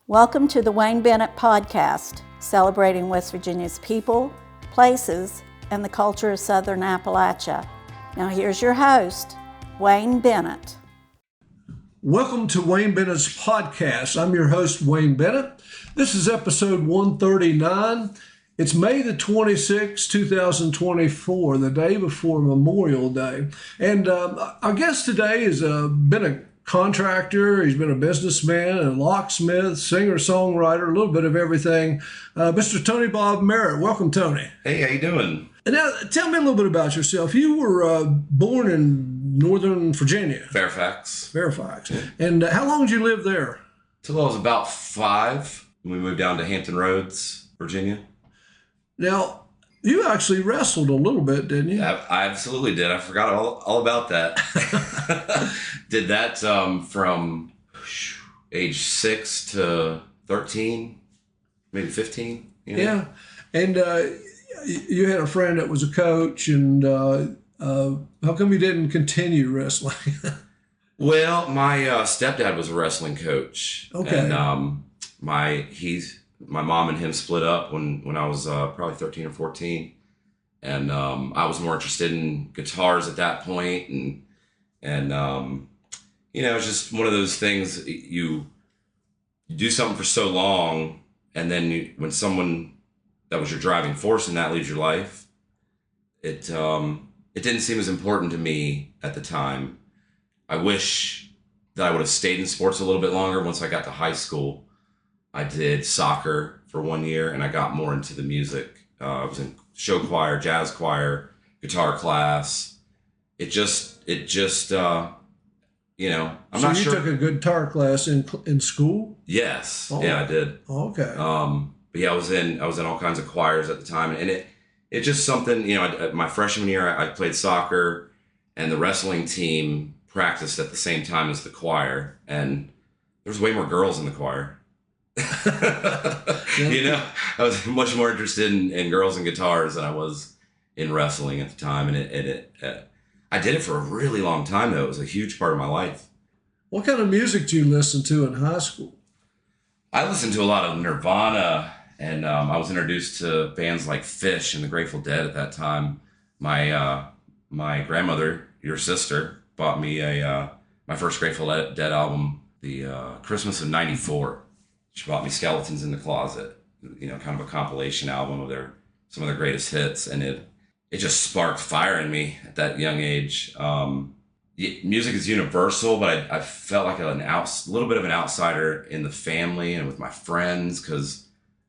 Welcome to the Wayne Bennett Podcast, celebrating West Virginia's people, places, and the culture of Southern Appalachia. Now here's your host, Wayne Bennett. Welcome to Wayne Bennett's Podcast. I'm your host, Wayne Bennett. This is episode 139. It's May the 26th, 2024, the day before Memorial Day. And our guest today has been a contractor, he's been a businessman, a locksmith, singer-songwriter, a little bit of everything. Mr. Tony Bob Merritt. Welcome, Tony. Hey, how you doing? And now, tell me a little bit about yourself. You were born in Northern Virginia. Fairfax. And how long did you live there? Till I was about 5. We moved down to Hampton Roads, Virginia. Now, you actually wrestled a little bit, didn't you? I absolutely did. I forgot all about that. Did that from age 6 to 13, maybe 15. You know? Yeah. And you had a friend that was a coach, and how come you didn't continue wrestling? Well, my stepdad was a wrestling coach. Okay. And my mom and him split up when I was probably 13 or 14. And I was more interested in guitars at that point. And you know, it's just one of those things, you do something for so long, and then when someone that was your driving force in that leaves your life, it didn't seem as important to me at the time. I wish that I would have stayed in sports a little bit longer. Once I got to high school, I did soccer for 1 year, and I got more into the music. I was in show choir, jazz choir, guitar class. It just you know, I'm not sure. So you took a guitar class in school? Yes. Oh. Yeah, I did. Okay. But yeah, I was in all kinds of choirs at the time, and it just something, you know, my freshman year, I played soccer, and the wrestling team practiced at the same time as the choir, and there was way more girls in the choir. You know, I was much more interested in girls and guitars than I was in wrestling at the time, and I did it for a really long time, though. It was a huge part of my life. What kind of music did you listen to in high school? I listened to a lot of Nirvana, and I was introduced to bands like Phish and the Grateful Dead at that time. My grandmother, your sister, bought me my first Grateful Dead album, the Christmas of '94. She bought me Skeletons in the Closet, you know, kind of a compilation album of some of their greatest hits, and it just sparked fire in me at that young age. Music is universal, but I felt like a little bit of an outsider in the family and with my friends, because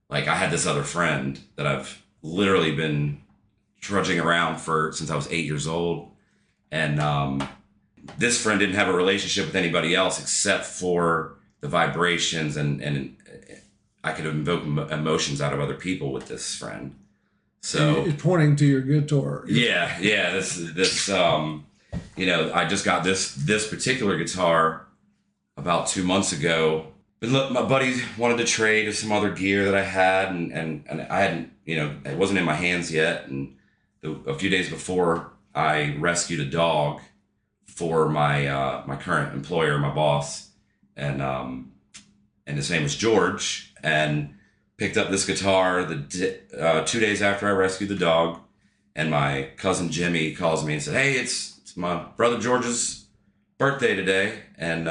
like I had this other friend that I've literally been trudging around since I was 8 years old, and this friend didn't have a relationship with anybody else except for the vibrations, and I could invoke emotions out of other people with this friend. So it's pointing to your guitar. Yeah. This you know, I just got this particular guitar about 2 months ago. But look, my buddy wanted to trade some other gear that I had, and I hadn't, you know, it wasn't in my hands yet. And a few days before, I rescued a dog for my my current employer, my boss, and his name was George, and picked up this guitar 2 days after I rescued the dog, and my cousin Jimmy calls me and said, "Hey, it's my brother George's birthday today," and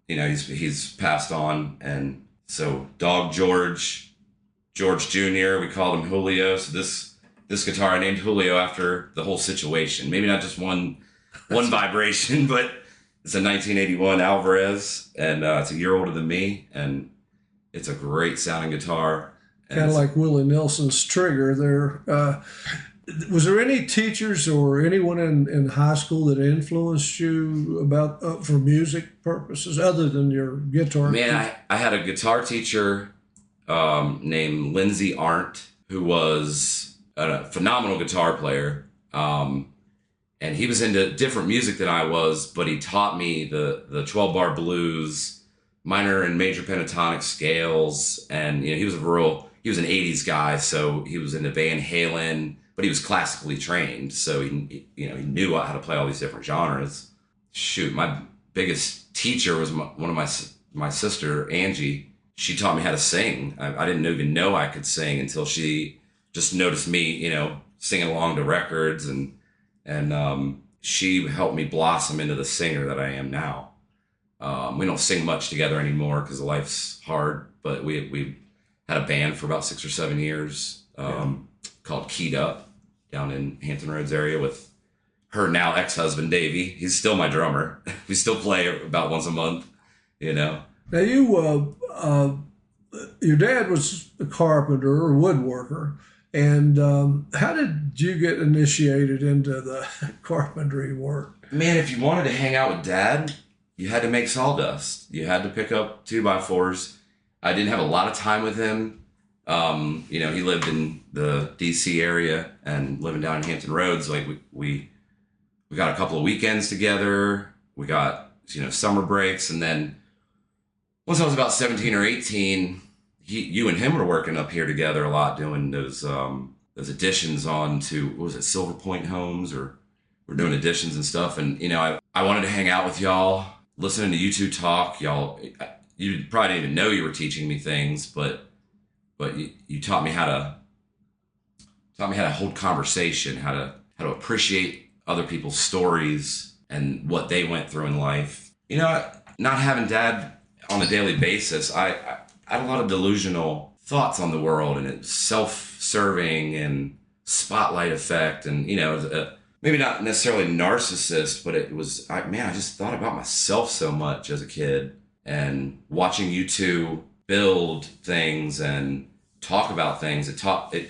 you know, he's passed on, and so dog George Jr., we called him Julio. So this guitar I named Julio after the whole situation. Maybe not just one vibration, but it's a 1981 Alvarez, and it's a year older than me, and it's a great sounding guitar. Kind of like Willie Nelson's Trigger there. Was there any teachers or anyone in high school that influenced you about for music purposes other than your guitar? Man, I had a guitar teacher named Lindsay Arndt, who was a phenomenal guitar player. And he was into different music than I was, but he taught me the 12-bar blues, minor and major pentatonic scales, and you know, he was an 80s guy, so he was into Van Halen, but he was classically trained, so he knew how to play all these different genres. Shoot, my biggest teacher was one of my sister, Angie. she taught me how to sing. I didn't even know I could sing until she just noticed me, singing along to records, and she helped me blossom into the singer that I am now. We don't sing much together anymore because life's hard, but we had a band for about 6 or 7 years called Keyed Up down in Hampton Roads area with her now ex-husband, Davey. He's still my drummer. We still play about once a month, Now you, your dad was a carpenter or woodworker. And how did you get initiated into the carpentry work? Man, if you wanted to hang out with Dad, you had to make sawdust. You had to pick up 2x4s. I didn't have a lot of time with him. He lived in the DC area and living down in Hampton Roads. Like we got a couple of weekends together. We got, summer breaks. And then once I was about 17 or 18, you and him were working up here together a lot, doing those additions onto, what was it, Silver Point homes, or we're doing additions and stuff. And, I wanted to hang out with y'all, listening to you two talk. Y'all, you probably didn't even know you were teaching me things, but you taught me how to hold conversation, how to appreciate other people's stories and what they went through in life. Not having Dad on a daily basis, I had a lot of delusional thoughts on the world, and it's self-serving and spotlight effect, and maybe not necessarily narcissist, but it was I just thought about myself so much as a kid, and watching you two build things and talk about things.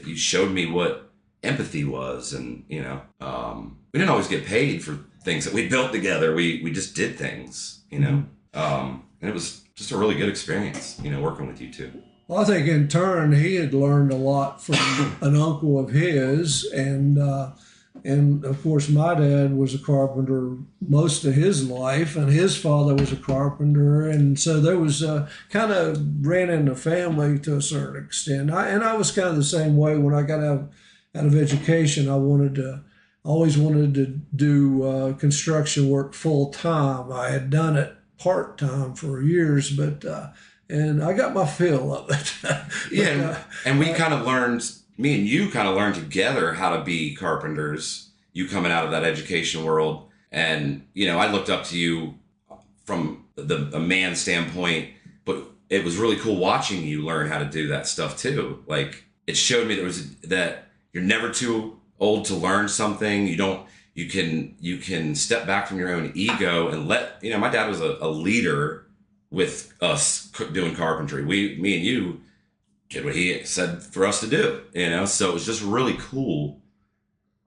You showed me what empathy was, and we didn't always get paid for things that we built together. We just did things, and it was just a really good experience, working with you two. Well, I think in turn he had learned a lot from an uncle of his, and of course my dad was a carpenter most of his life, and his father was a carpenter, and so there was kind of ran in the family to a certain extent. I was kind of the same way when I got out of education. I always wanted to do construction work full time. I had done it part-time for years, but and I got my fill of it. And we kind of learned, me and you kind of learned together how to be carpenters, you coming out of that education world. And I looked up to you from a man standpoint, but it was really cool watching you learn how to do that stuff too. Like, it showed me that you're never too old to learn something. You can step back from your own ego and my dad was a leader with us doing carpentry. Me and you did what he said for us to do, so it was just really cool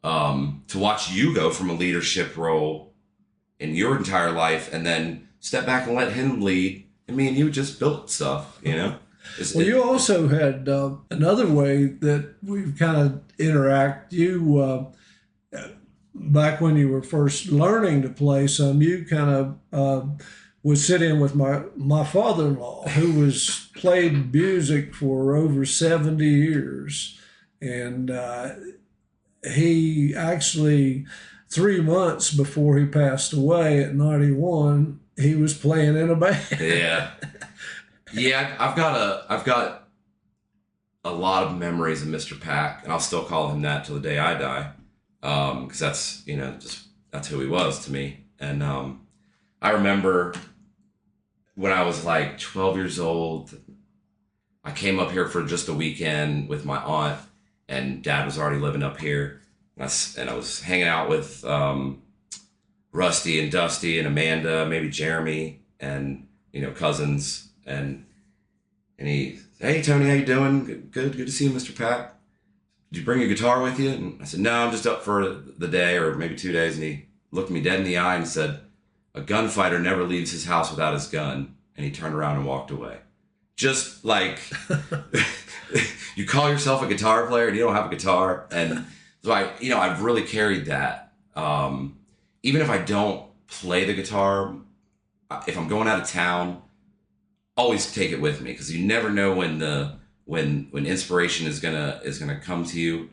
to watch you go from a leadership role in your entire life and then step back and let him lead. And me and you just built stuff, Well, you also had another way that we kind of interact. You, back when you were first learning to play some, you kind of would sit in with my father-in-law, who played music for over 70 years. And he actually, 3 months before he passed away at 91, he was playing in a band. Yeah, I've got a lot of memories of Mr. Pack, and I'll still call him that till the day I die, because that's that's who he was to me. And I remember when I was like 12 years old, I came up here for just a weekend with my aunt, and Dad was already living up here, and I was hanging out with Rusty and Dusty and Amanda, maybe Jeremy, and cousins. And he, "Hey Tony, how you doing? Good to see you, Mr. Pack. Did you bring your guitar with you?" And I said, "No, I'm just up for the day or maybe 2 days." And he looked me dead in the eye and said, "A gunfighter never leaves his house without his gun." And he turned around and walked away. Just like, you call yourself a guitar player and you don't have a guitar. And so I've really carried that. Even if I don't play the guitar, if I'm going out of town, always take it with me, because you never know when inspiration is gonna come to you.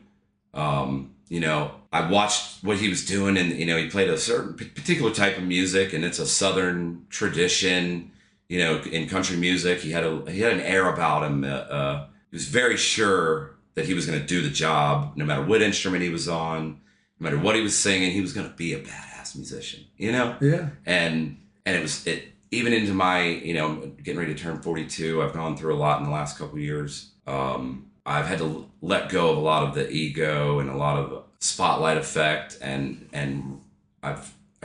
I watched what he was doing, and he played a certain particular type of music, and it's a Southern tradition. you know, in country music. He had an air about him. He was very sure that he was going to do the job, no matter what instrument he was on, no matter what he was singing. He was going to be a badass musician, you know. Yeah. And it even into my, you know, getting ready to turn 42. I've gone through a lot in the last couple of years. I've had to let go of a lot of the ego and a lot of spotlight effect, and I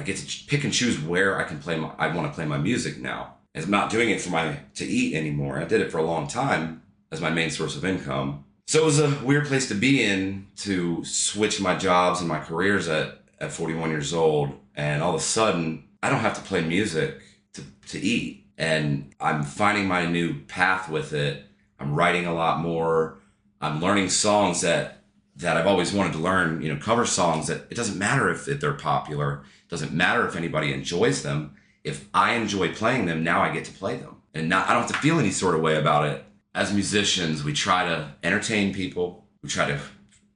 get to pick and choose where I want to play my music now. And I'm not doing it to eat anymore. I did it for a long time as my main source of income. So it was a weird place to be in, to switch my jobs and my careers at 41 years old. And all of a sudden, I don't have to play music to eat. And I'm finding my new path with it. I'm writing a lot more. I'm learning songs that I've always wanted to learn, you know, cover songs that it doesn't matter if they're popular. It doesn't matter if anybody enjoys them. If I enjoy playing them, now I get to play them. And I don't have to feel any sort of way about it. As musicians, we try to entertain people. We try to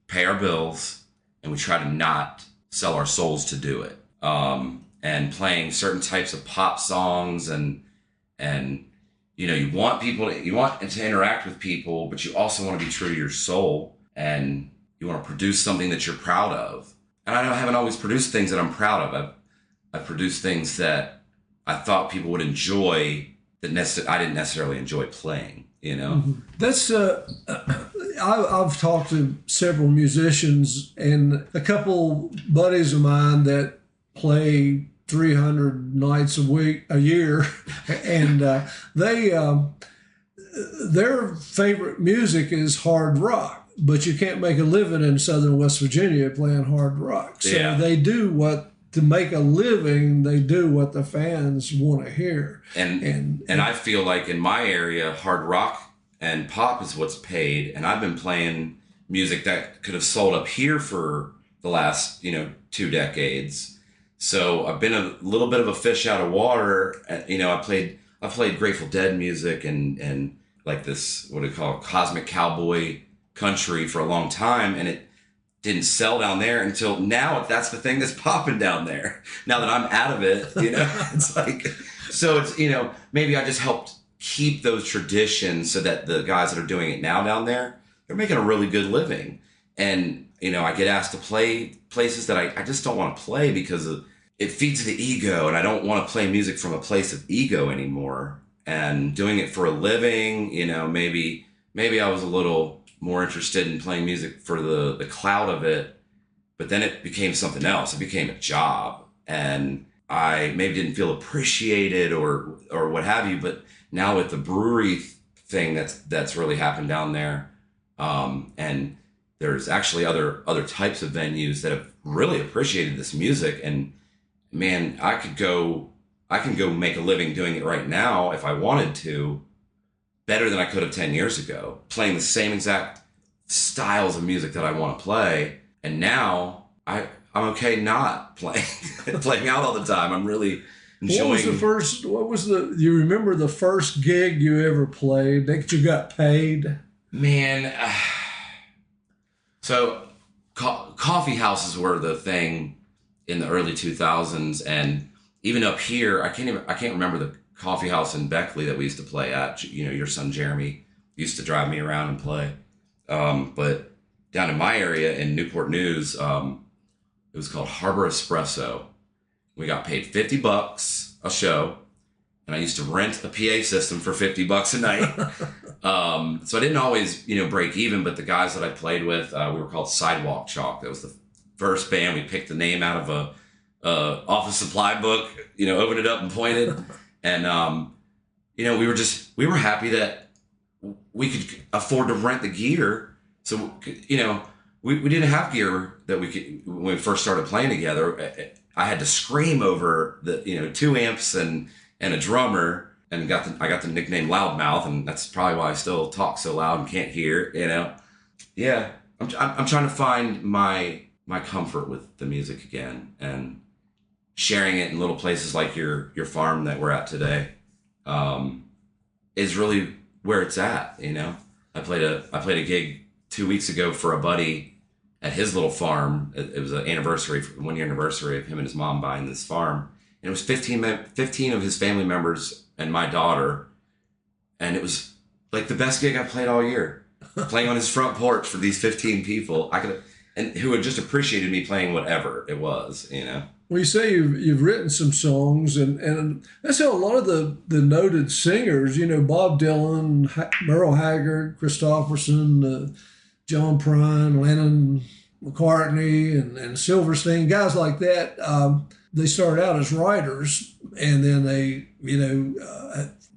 pay our bills, and we try to not sell our souls to do it. And playing certain types of pop songs and you know, you want to interact with people, but you also want to be true to your soul, and you want to produce something that you're proud of. And I haven't always produced things that I'm proud of. I've produced things that I thought people would enjoy that I didn't necessarily enjoy playing, you know? Mm-hmm. That's, I've talked to several musicians and a couple buddies of mine that play 300 nights a year, and their favorite music is hard rock, but you can't make a living in Southern West Virginia playing hard rock. So they do to make a living, they do what the fans want to hear. And I feel like in my area, hard rock and pop is what's paid. And I've been playing music that could have sold up here for the last, you know, 2 decades. So I've been a little bit of a fish out of water. You know, I played Grateful Dead music and like this, what do you call it, cosmic cowboy country for a long time. And it didn't sell down there until now. That's the thing that's popping down there. Now that I'm out of it, you know, it's like, so it's, you know, maybe I just helped keep those traditions so that the guys that are doing it now down there, they're making a really good living. And, you know, I get asked to play places that I just don't want to play because it feeds the ego, and I don't want to play music from a place of ego anymore. And doing it for a living, you know, maybe I was a little more interested in playing music for the clout of it, but then it became something else. It became a job, and I maybe didn't feel appreciated or what have you. But now with the brewery thing that's really happened down there, and there's actually other types of venues that have really appreciated this music. And man, I can go make a living doing it right now if I wanted to, better than I could have 10 years ago, playing the same exact styles of music that I want to play. And now I'm okay not playing out all the time. I'm really enjoying. You remember the first gig you ever played that you got paid? Man, so coffee houses were the thing in the early 2000s, and even up here, I can't remember the coffee house in Beckley that we used to play at. You know, your son Jeremy used to drive me around and play. But down in my area in Newport News, it was called Harbor Espresso. We got paid $50 a show, and I used to rent a PA system for $50 a night. So I didn't always, you know, break even, but the guys that I played with, we were called Sidewalk Chalk. That was the first band. We picked the name out of a office supply book, you know, opened it up and pointed. And, you know, we were happy that we could afford to rent the gear. So, you know, we didn't have gear that when we first started playing together. I had to scream over the, you know, 2 amps and a drummer, and I got the nickname Loudmouth, and that's probably why I still talk so loud and can't hear, you know. Yeah, I'm trying to find my comfort with the music again, and sharing it in little places like your farm that we're at today is really where it's at, you know. I played a gig 2 weeks ago for a buddy at his little farm. It was an 1 year anniversary of him and his mom buying this farm. And it was 15 of his family members and my daughter. And it was like the best gig I played all year. Playing on his front porch for these 15 people. And who had just appreciated me playing whatever it was, you know. Well, you say you've written some songs, and that's how a lot of the noted singers, you know, Bob Dylan, Merle Haggard, Christopherson, John Prine, Lennon, McCartney, and Silverstein, guys like that, they started out as writers, and then they, you know,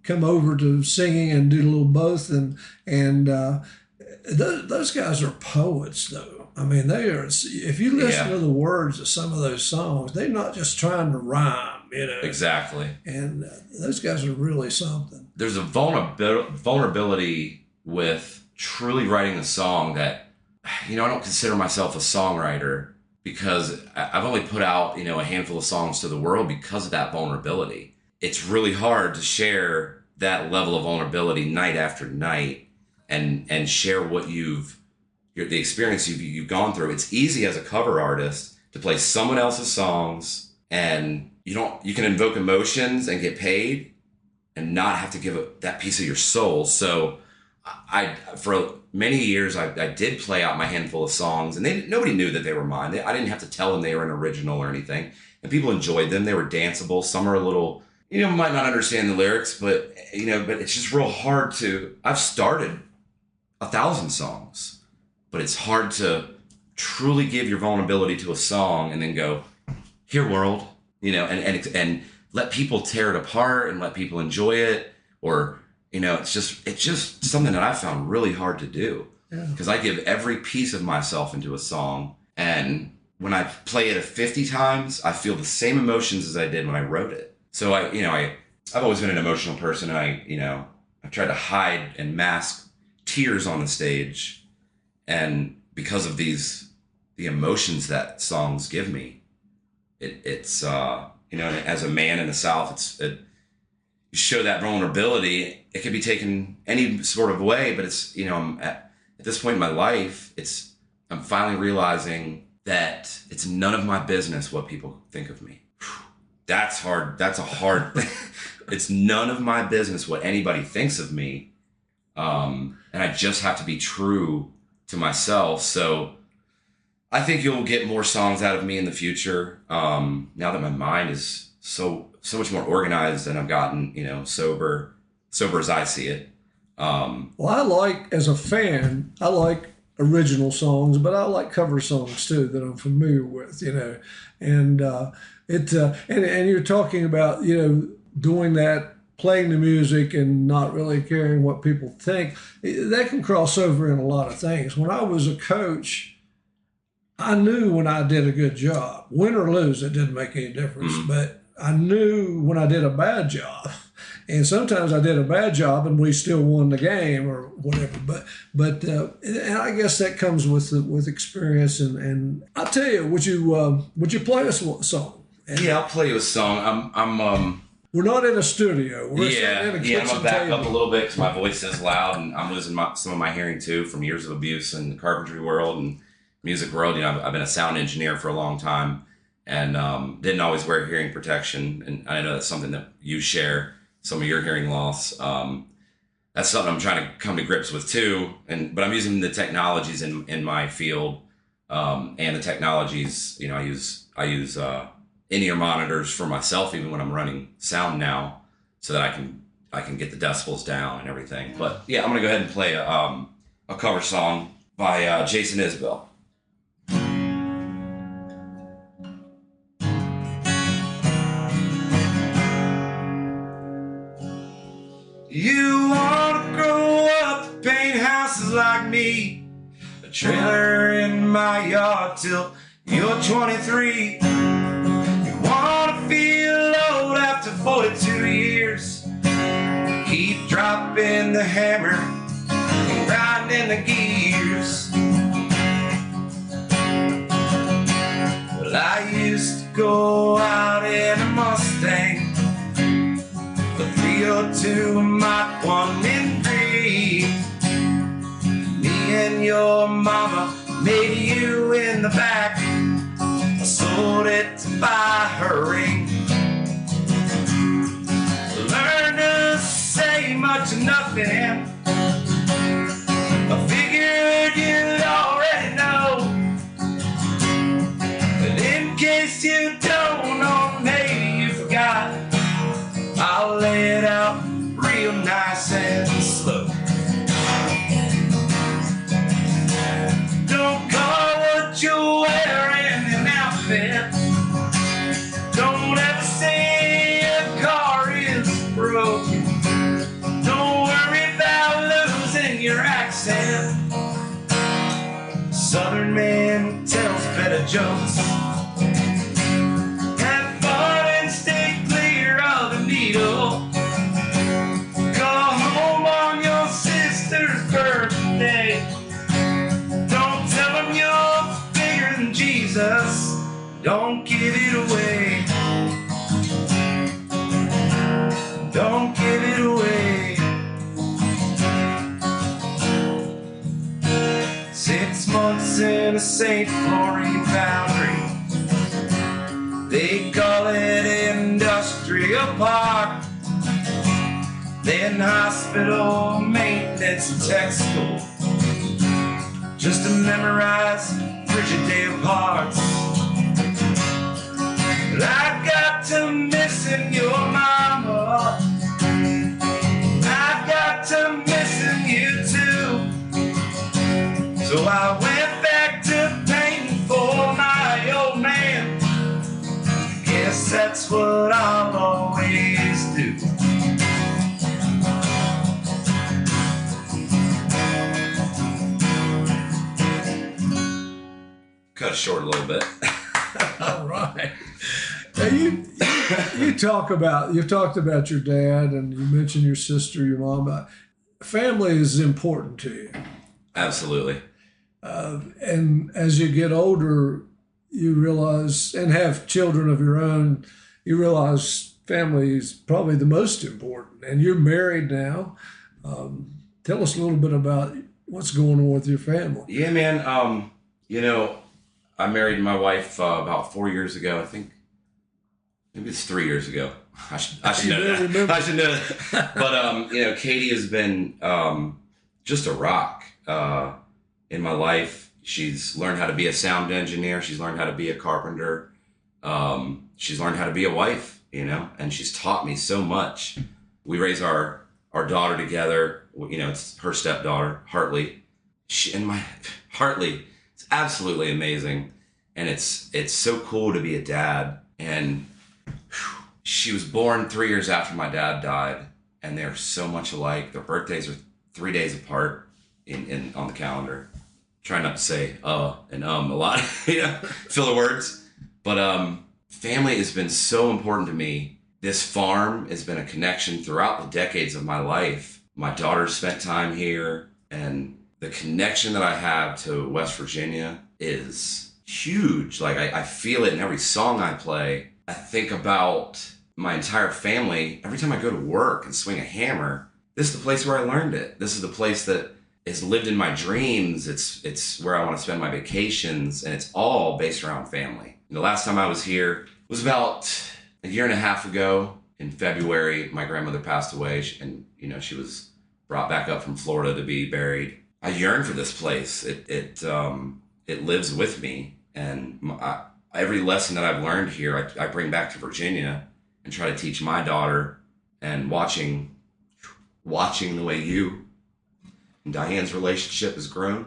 come over to singing and do a little both, and those guys are poets, though. I mean, they are. If you listen to the words of some of those songs, they're not just trying to rhyme, you know. Exactly. And those guys are really something. There's a vulnerability with truly writing a song that, you know, I don't consider myself a songwriter because I've only put out, you know, a handful of songs to the world because of that vulnerability. It's really hard to share that level of vulnerability night after night and share what the experience you've gone through. It's easy as a cover artist to play someone else's songs, and you can invoke emotions and get paid and not have to give up that piece of your soul. So for many years, I did play out my handful of songs, and nobody knew that they were mine. I didn't have to tell them they were an original or anything, and people enjoyed them. They were danceable. Some are a little, you know, might not understand the lyrics, but it's just real hard I've started 1,000 songs. But it's hard to truly give your vulnerability to a song and then go, here, world, you know, and let people tear it apart and let people enjoy it. Or, you know, it's just something that I found really hard to do because I give every piece of myself into a song. And when I play it 50 times, I feel the same emotions as I did when I wrote it. So I've always been an emotional person. I try to hide and mask tears on the stage. And because of the emotions that songs give me, it's you know, as a man in the South, you show that vulnerability. It can be taken any sort of way, but it's, you know, I'm at this point in my life, I'm finally realizing that it's none of my business what people think of me. That's hard. That's a hard thing. It's none of my business what anybody thinks of me. And I just have to be true to myself. So I think you'll get more songs out of me in the future. Now that my mind is so much more organized and I've gotten, you know, sober as I see it. Well, as a fan, I like original songs, but I like cover songs too that I'm familiar with, you know, and and you're talking about, you know, doing that, playing the music and not really caring what people think. That can cross over in a lot of things. When I was a coach, I knew when I did a good job. Win or lose, it didn't make any difference. But I knew when I did a bad job. And sometimes I did a bad job and we still won the game or whatever. But and I guess that comes with experience. And I'll tell you, would you play us a song? Yeah, I'll play you a song. We're not in a studio. We're in a kitchen I'm gonna back table. up a little bit because my voice is loud and I'm losing some of my hearing too from years of abuse in the carpentry world and music world. You know, I've been a sound engineer for a long time and didn't always wear hearing protection. And I know that's something that you share, some of your hearing loss. That's something I'm trying to come to grips with too. But I'm using the technologies in my field and the technologies. You know, I use in-ear monitors for myself, even when I'm running sound now, so that I can get the decibels down and everything. But yeah, I'm gonna go ahead and play a cover song by Jason Isbell. You wanna grow up, paint houses like me, a trailer in my yard till you're 23. Wanna feel old after 42 years. Keep dropping the hammer and grinding the gears. Well, I used to go out in a Mustang, the 302 Mach 1 and 3. Me and your mama made you in the back. I sold it to buy her ring. Learned to accent. Southern man tells better jokes. Have fun and stay clear of the needle. Call home on your sister's birthday. Don't tell them you're bigger than Jesus. Don't give it away. Don't give it away. 6 months in a St. Florine foundry. They call it industrial park. Then hospital maintenance and tech school. Just to memorize Frigidaire parts. But I got to missing your mama. I got to missing you too. So I went back to painting for my old man. Guess that's what I'll always do. Cut it short a little bit. All right. Now you've talked about your dad, and you mentioned your sister, your mom. Family is important to you. Absolutely. And as you get older, you realize, and have children of your own, you realize family is probably the most important. And you're married now. Tell us a little bit about what's going on with your family. Yeah, man. I married my wife about 4 years ago. I think maybe it's 3 years ago. I should know that. Remember. I should know that. But Katie has been just a rock in my life. She's learned how to be a sound engineer. She's learned how to be a carpenter. She's learned how to be a wife, and she's taught me so much. We raise our daughter together. It's her stepdaughter, Hartley. Hartley, it's absolutely amazing. And it's so cool to be a dad. And she was born 3 years after my dad died. And they're so much alike. Their birthdays are 3 days apart on the calendar. Try not to say and a lot, fill the words. But family has been so important to me. This farm has been a connection throughout the decades of my life. My daughter spent time here, and the connection that I have to West Virginia is huge. Like I feel it in every song I play. I think about my entire family. Every time I go to work and swing a hammer, this is the place where I learned it. This is the place that is lived in my dreams. It's where I want to spend my vacations, and it's all based around family. The last time I was here was about a year and a half ago. In February, my grandmother passed away, and she was brought back up from Florida to be buried. I yearn for this place. It lives with me, and every lesson that I've learned here, I bring back to Virginia and try to teach my daughter. And watching the way you and Diane's relationship has grown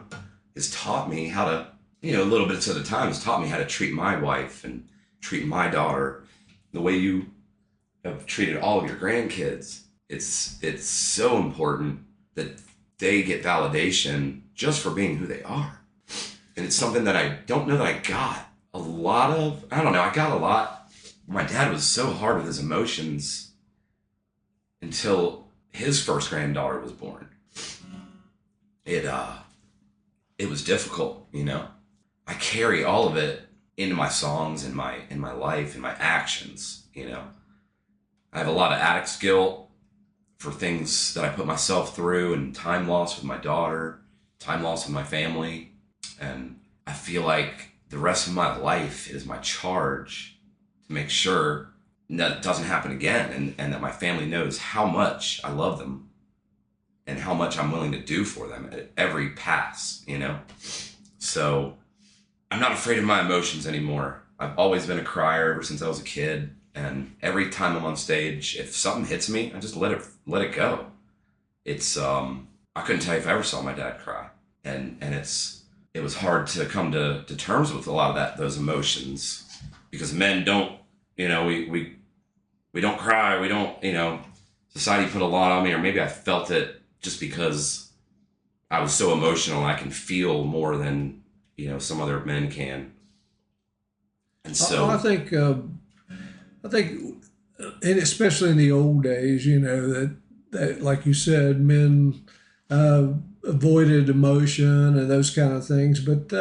has taught me how to, little bits at a time, has taught me how to treat my wife and treat my daughter the way you have treated all of your grandkids. It's so important that they get validation just for being who they are. And it's something that I don't know that I got a lot of. I don't know, I got a lot. My dad was so hard with his emotions until his first granddaughter was born. It was difficult, I carry all of it into my songs, in my life, in my actions, I have a lot of addict's guilt for things that I put myself through, and time loss with my daughter, time loss with my family. And I feel like the rest of my life is my charge to make sure that it doesn't happen again, and that my family knows how much I love them and how much I'm willing to do for them at every pass, So I'm not afraid of my emotions anymore. I've always been a crier ever since I was a kid. And every time I'm on stage, if something hits me, I just let it go. It's I couldn't tell you if I ever saw my dad cry, and it was hard to come to terms with a lot of those emotions, because men don't, we don't cry, we don't, society put a lot on me, or maybe I felt it just because I was so emotional and I can feel more than, some other men can. And so I think, and especially in the old days, that like you said, men avoided emotion and those kind of things. But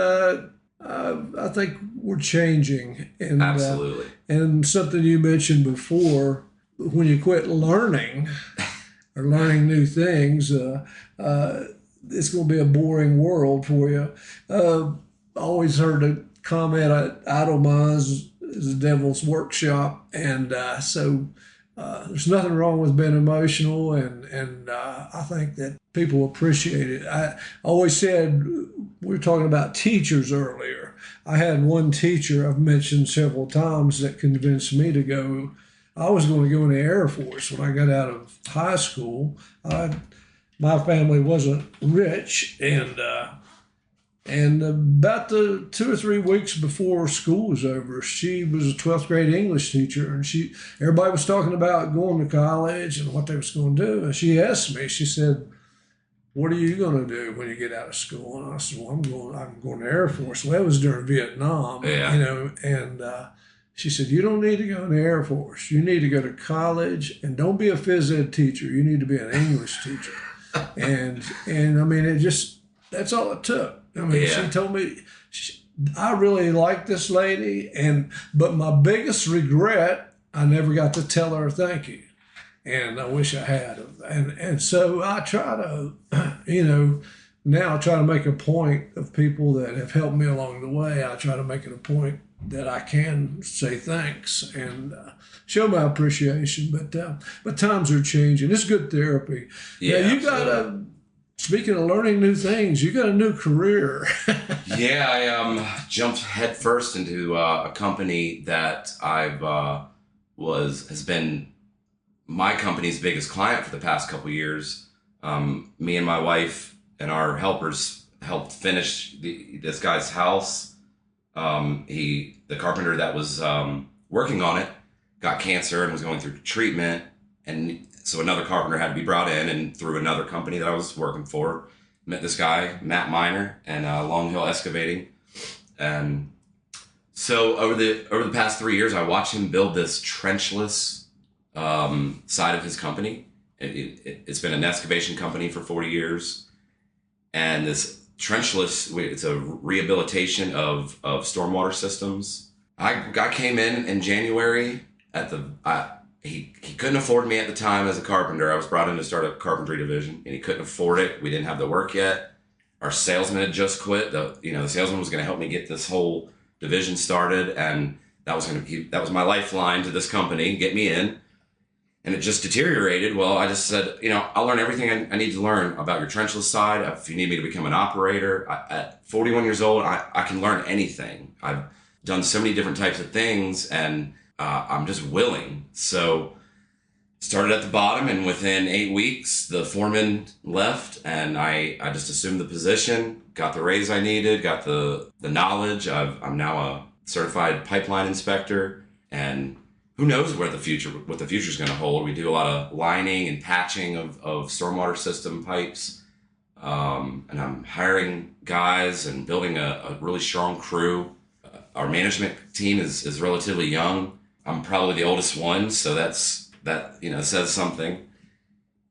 I think we're changing. And, absolutely. And something you mentioned before, when you quit learning or learning new things, it's going to be a boring world for you. I always heard a comment, idle minds is the devil's workshop. And so there's nothing wrong with being emotional. And I think that people appreciate it. I always said, we were talking about teachers earlier. I had one teacher I've mentioned several times that convinced me to go. I was going to go in the Air Force when I got out of high school. My family wasn't rich, and about the 2 or 3 weeks before school was over, she was a 12th grade English teacher, and everybody was talking about going to college and what they was going to do. And she asked me, she said, "What are you going to do when you get out of school?" And I said, "Well, I'm going to Air Force." Well, that was during Vietnam, and she said, "You don't need to go in the Air Force. You need to go to college, and don't be a phys ed teacher. You need to be an English teacher." and I mean, that's all it took. I mean, she told me, I really like this lady, but my biggest regret, I never got to tell her thank you. And I wish I had. And so I try to, now I try to make a point of people that have helped me along the way. I try to make it a point that I can say thanks and show my appreciation. But times are changing. It's good therapy. Yeah, now, you got speaking of learning new things, you got a new career. Yeah, I jumped headfirst into a company that has been my company's biggest client for the past couple of years. Me and my wife and our helpers helped finish this guy's house. The carpenter that was working on it got cancer and was going through treatment, and so another carpenter had to be brought in, and through another company that I was working for, met this guy, Matt Miner, and Long Hill Excavating. And so over the past 3 years, I watched him build this trenchless side of his company. It's been an excavation company for 40 years. And this trenchless, it's a rehabilitation of stormwater systems. I came in January he couldn't afford me at the time as a carpenter. I was brought in to start a carpentry division, and he couldn't afford it. We didn't have the work yet. Our salesman had just quit. The salesman was going to help me get this whole division started, and that was my lifeline to this company, get me in. And it just deteriorated. Well, I just said, I'll learn everything I need to learn about your trenchless side. If you need me to become an operator, at 41 years old, I can learn anything. I've done so many different types of things, and I'm just willing. So started at the bottom, and within 8 weeks, the foreman left, and I just assumed the position, got the raise I needed, got the knowledge. I'm now a certified pipeline inspector, and who knows what the future is going to hold. We do a lot of lining and patching of stormwater system pipes, and I'm hiring guys and building a really strong crew. Our management team is relatively young. I'm probably the oldest one, so that says something.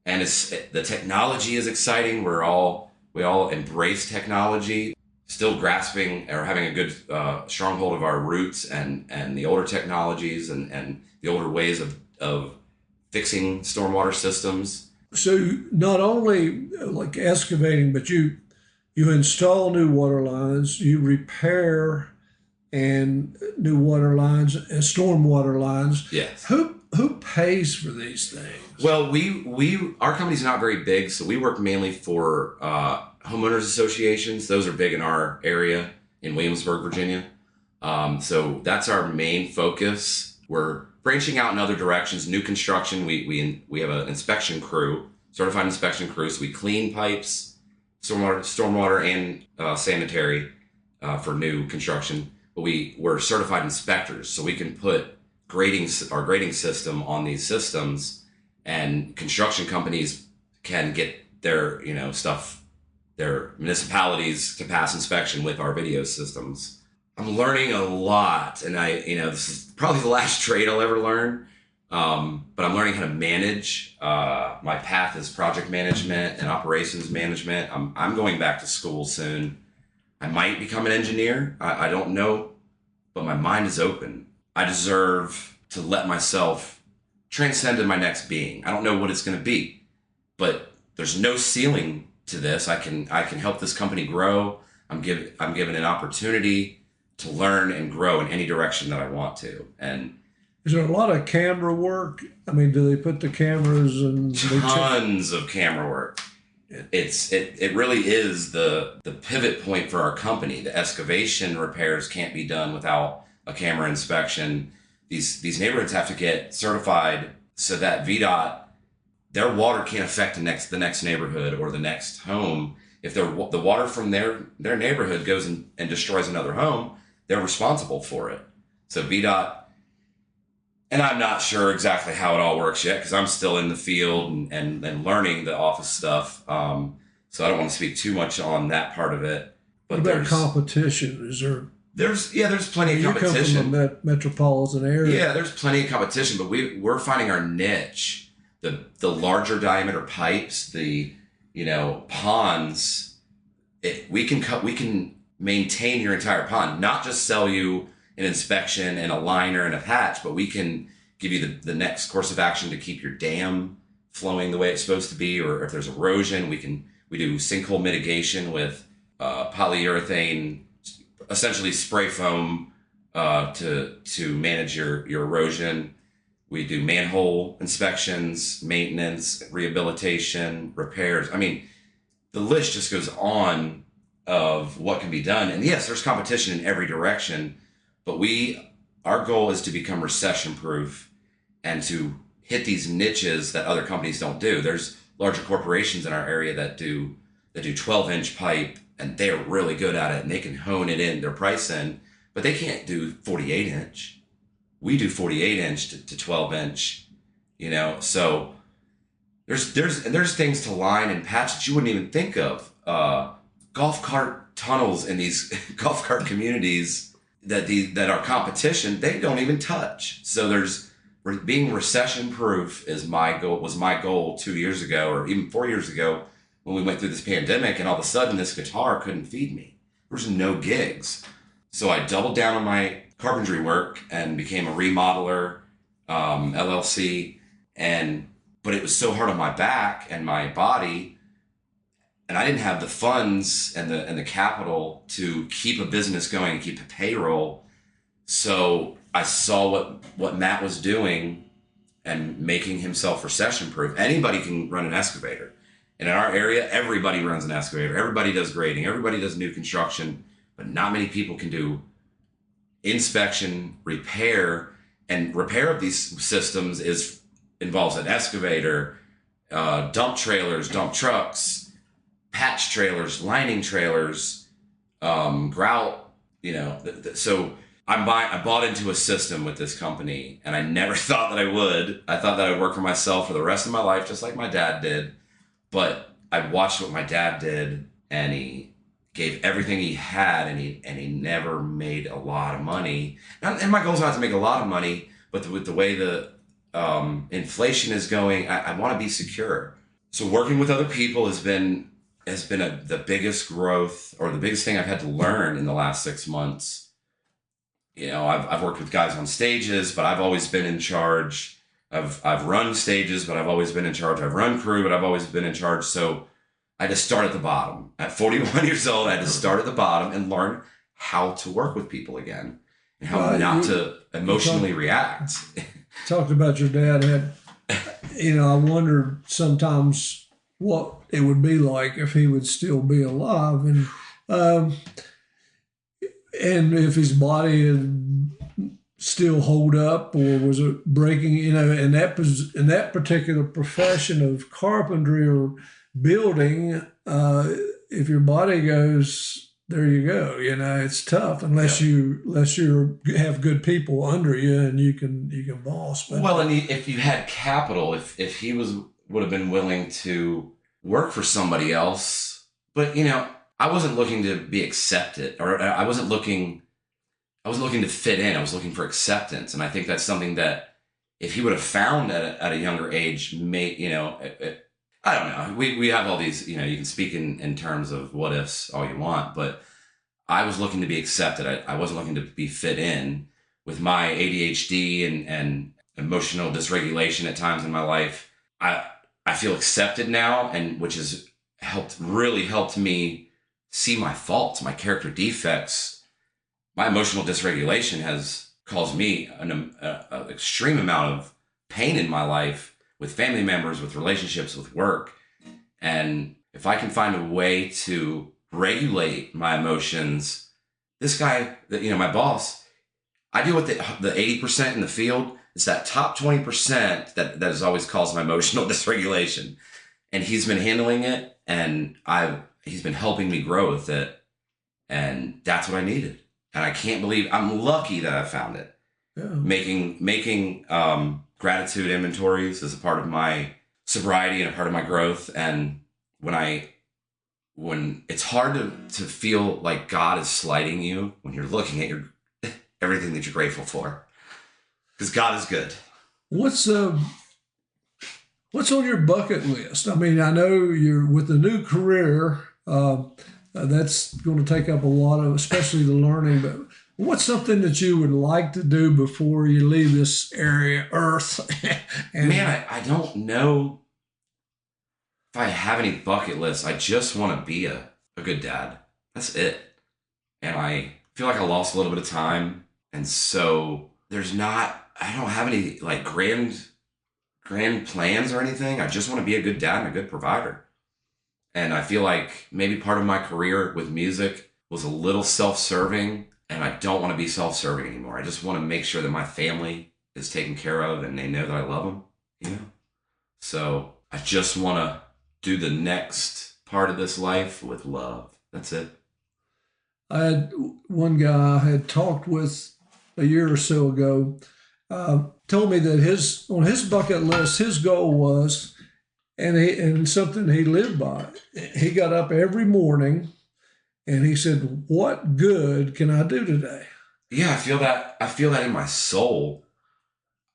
And the technology is exciting. We all embrace technology, still grasping or having a good stronghold of our roots and the older technologies and the older ways of fixing stormwater systems. So not only like excavating, but you install new water lines, you repair and new water lines and storm water lines. Yes. Who pays for these things? Well, our company's not very big, so we work mainly for homeowners associations. Those are big in our area in Williamsburg, Virginia. So that's our main focus. We're branching out in other directions. New construction, we have an inspection crew, certified inspection crew. So we clean pipes, stormwater and sanitary for new construction. But we're certified inspectors, so we can put our grading system on these systems, and construction companies can get their stuff their municipalities to pass inspection with our video systems. I'm learning a lot, and this is probably the last trade I'll ever learn. But I'm learning how to manage. My path is project management and operations management. I'm going back to school soon. I might become an engineer. I don't know, but my mind is open. I deserve to let myself transcend to my next being. I don't know what it's going to be, but there's no ceiling to this. I can help this company grow. I'm given an opportunity to learn and grow in any direction that I want to. And is there a lot of camera work? I mean, do they put the cameras and tons of camera work? It really is the pivot point for our company. The excavation repairs can't be done without a camera inspection. These neighborhoods have to get certified so that VDOT, their water can't affect the next neighborhood or the next home. If the water from their neighborhood goes and destroys another home, they're responsible for it. So VDOT, and I'm not sure exactly how it all works yet because I'm still in the field and learning the office stuff. So I don't want to speak too much on that part of it. But what about competition? Is there? There's plenty of competition. You come from a metropolitan area. Yeah, there's plenty of competition, but we're finding our niche. The larger diameter pipes, the ponds. We can maintain your entire pond, not just sell you an inspection and a liner and a patch, but we can give you the next course of action to keep your dam flowing the way it's supposed to be, or if there's erosion, we do sinkhole mitigation with polyurethane, essentially spray foam to manage your erosion. We do manhole inspections, maintenance, rehabilitation, repairs. I mean, the list just goes on of what can be done. And yes, there's competition in every direction, but our goal is to become recession proof and to hit these niches that other companies don't do. There's larger corporations in our area that do 12-inch pipe, and they're really good at it, and they can hone it in, their price in, but they can't do 48-inch. We do 48-inch to 12-inch, so there's things to line and patch that you wouldn't even think of. Golf cart tunnels in these golf cart communities that are competition, they don't even touch. So being recession proof was my goal 2 years ago, or even 4 years ago, when we went through this pandemic, and all of a sudden this guitar couldn't feed me. There was no gigs. So I doubled down on my carpentry work and became a remodeler, LLC, but it was so hard on my back and my body, and I didn't have the funds and the capital to keep a business going and keep a payroll. So I saw what Matt was doing and making himself recession proof. Anybody can run an excavator. And in our area, everybody runs an excavator. Everybody does grading. Everybody does new construction. But not many people can do inspection, repair. And repair of these systems involves an excavator, dump trailers, dump trucks, patch trailers, lining trailers, grout, so I bought into a system with this company, and I never thought that I would. I thought that I would work for myself for the rest of my life, just like my dad did. But I watched what my dad did, and he gave everything he had, and he never made a lot of money. And my goal is not to make a lot of money, but with the way the inflation is going, I want to be secure. So working with other people has been the biggest growth, or the biggest thing I've had to learn in the last 6 months. I've worked with guys on stages, but I've always been in charge. I've run stages, but I've always been in charge. I've run crew, but I've always been in charge. So I had to start at the bottom. At 41 years old, I had to start at the bottom and learn how to work with people again and how not to emotionally react. Talked about your dad. I wondered sometimes what it would be like if he would still be alive, and if his body would still hold up, or was it breaking? In that particular profession of carpentry or building, if your body goes, there you go. It's tough unless you have good people under you and you can boss. But, well, and if you had capital, if he would have been willing to work for somebody else But, I wasn't looking to be accepted, or I wasn't looking to fit in. I was looking for acceptance. And I think that's something that if he would have found at a younger age, I don't know. We have all these, you can speak in terms of what ifs all you want, but I was looking to be accepted. I wasn't looking to be fit in with my ADHD and emotional dysregulation at times in my life. I feel accepted now, and which has really helped me see my faults, my character defects. My emotional dysregulation has caused me an extreme amount of pain in my life with family members, with relationships, with work. And if I can find a way to regulate my emotions, this guy, my boss, I deal with the 80% in the field. It's that top 20% that is always caused my emotional dysregulation. And he's been handling it, and he's been helping me grow with it. And that's what I needed. And I can't believe, I'm lucky that I found it. Yeah. Making gratitude inventories is a part of my sobriety and a part of my growth. And when it's hard to feel like God is slighting you when you're looking at everything that you're grateful for, because God is good. What's on your bucket list? I mean, I know you're with the new career. That's going to take up a lot of, especially the learning. But what's something that you would like to do before you leave this Earth? Man, I don't know if I have any bucket lists. I just want to be a good dad. That's it. And I feel like I lost a little bit of time. And so I don't have any like grand plans or anything. I just want to be a good dad and a good provider. And I feel like maybe part of my career with music was a little self-serving, and I don't want to be self-serving anymore. I just want to make sure that my family is taken care of and they know that I love them, So I just want to do the next part of this life with love. That's it. I had one guy I had talked with a year or so ago, told me that on his bucket list, his goal was, and something he lived by. He got up every morning and he said, "What good can I do today?" Yeah, I feel that in my soul.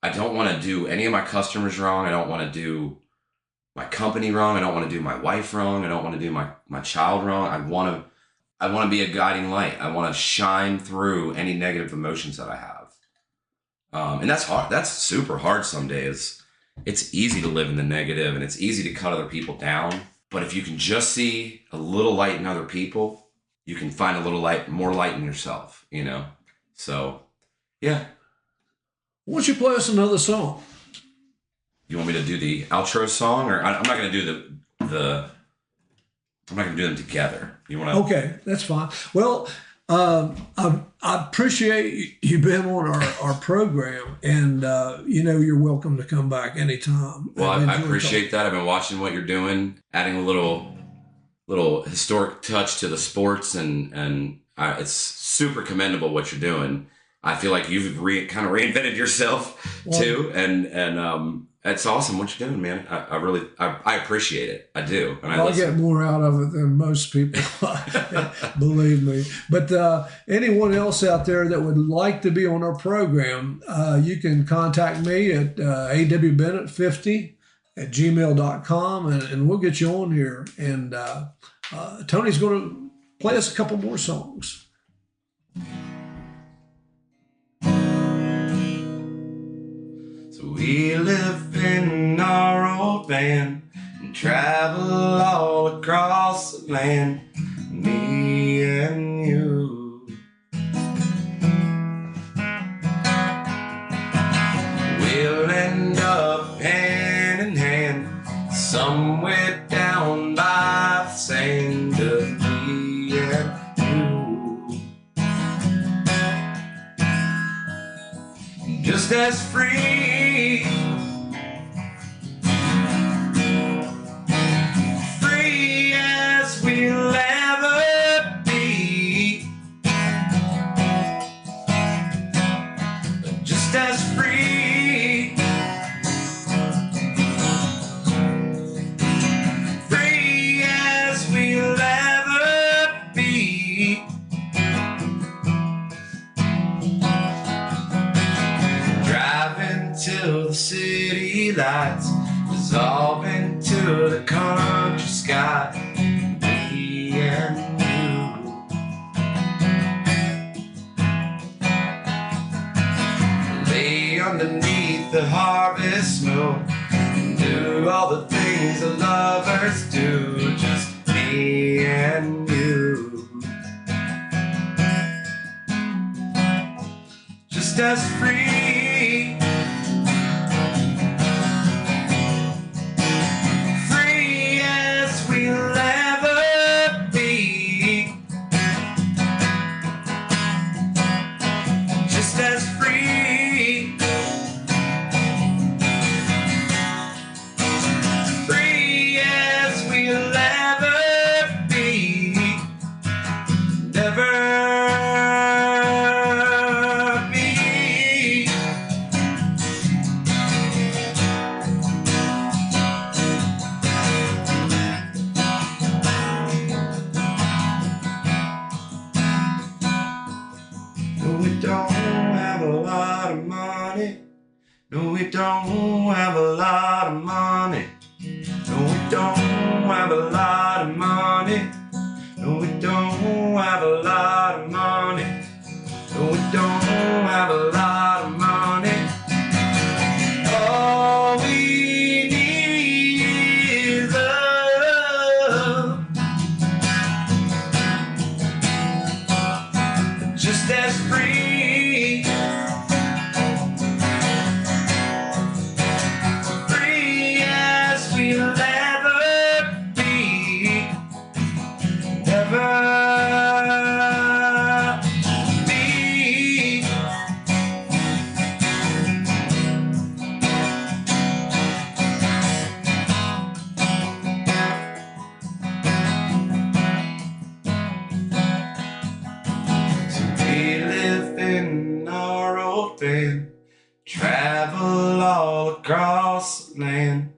I don't want to do any of my customers wrong. I don't want to do my company wrong. I don't want to do my wife wrong. I don't want to do my child wrong. I want to be a guiding light. I want to shine through any negative emotions that I have. And that's hard. That's super hard some days. It's easy to live in the negative and it's easy to cut other people down. But if you can just see a little light in other people, you can find a little more light in yourself, So, yeah. Why don't you play us another song? You want me to do the outro song, or I'm not going to do I'm not going to do them together. You want to? Okay, that's fine. Well, I appreciate you being on our program, and you're welcome to come back anytime. Well, I appreciate that. I've been watching what you're doing, adding a little historic touch to the sports, and it's super commendable what you're doing. I feel like you've kind of reinvented yourself too, and it's awesome what you're doing, man. I really appreciate it. I do. And I get more out of it than most people, believe me. But anyone else out there that would like to be on our program, you can contact me at awbennett50@gmail.com, and we'll get you on here. And Tony's going to play us a couple more songs. We live in our old van and travel all across the land, me and you. We'll end up hand in hand somewhere down by the sand, just me and you. Just as free, free as we'll ever be, just as free, free as we'll ever lights dissolve into the country sky. Me and you lay underneath the harvest moon and do all the things that lovers do. Just me and you, just as free, free as we'll ever be, just as free, free as we'll ever be, never be. No, we don't have a lot of money. No, we don't have a lot of money. No, we don't have a lot of money. No, we don't have a lot of money. No, we don't have a lot of money. All we need is love. Just as free, free as we'll ever be, never be. So we live in our old van, travel all across the land,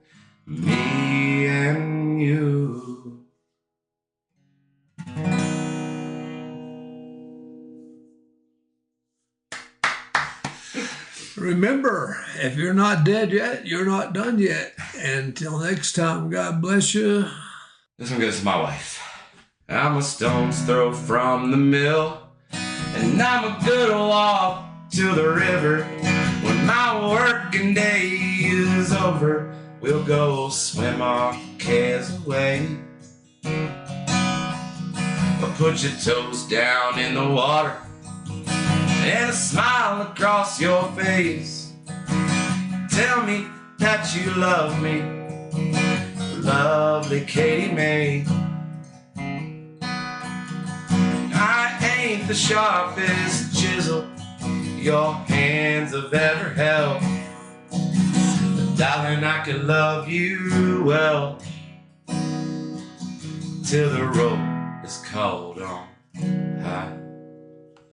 me and you. Remember, if you're not dead yet, you're not done yet. Until next time, God bless you. This one goes to my wife. I'm a stone's throw from the mill, and I'm a good walk to the river. When my working day is over, we'll go swim our cares away. Or put your toes down in the water and a smile across your face. Tell me that you love me, lovely Katie Mae. I ain't the sharpest chisel your hands have ever held, but darling, I could love you well till the road is called on.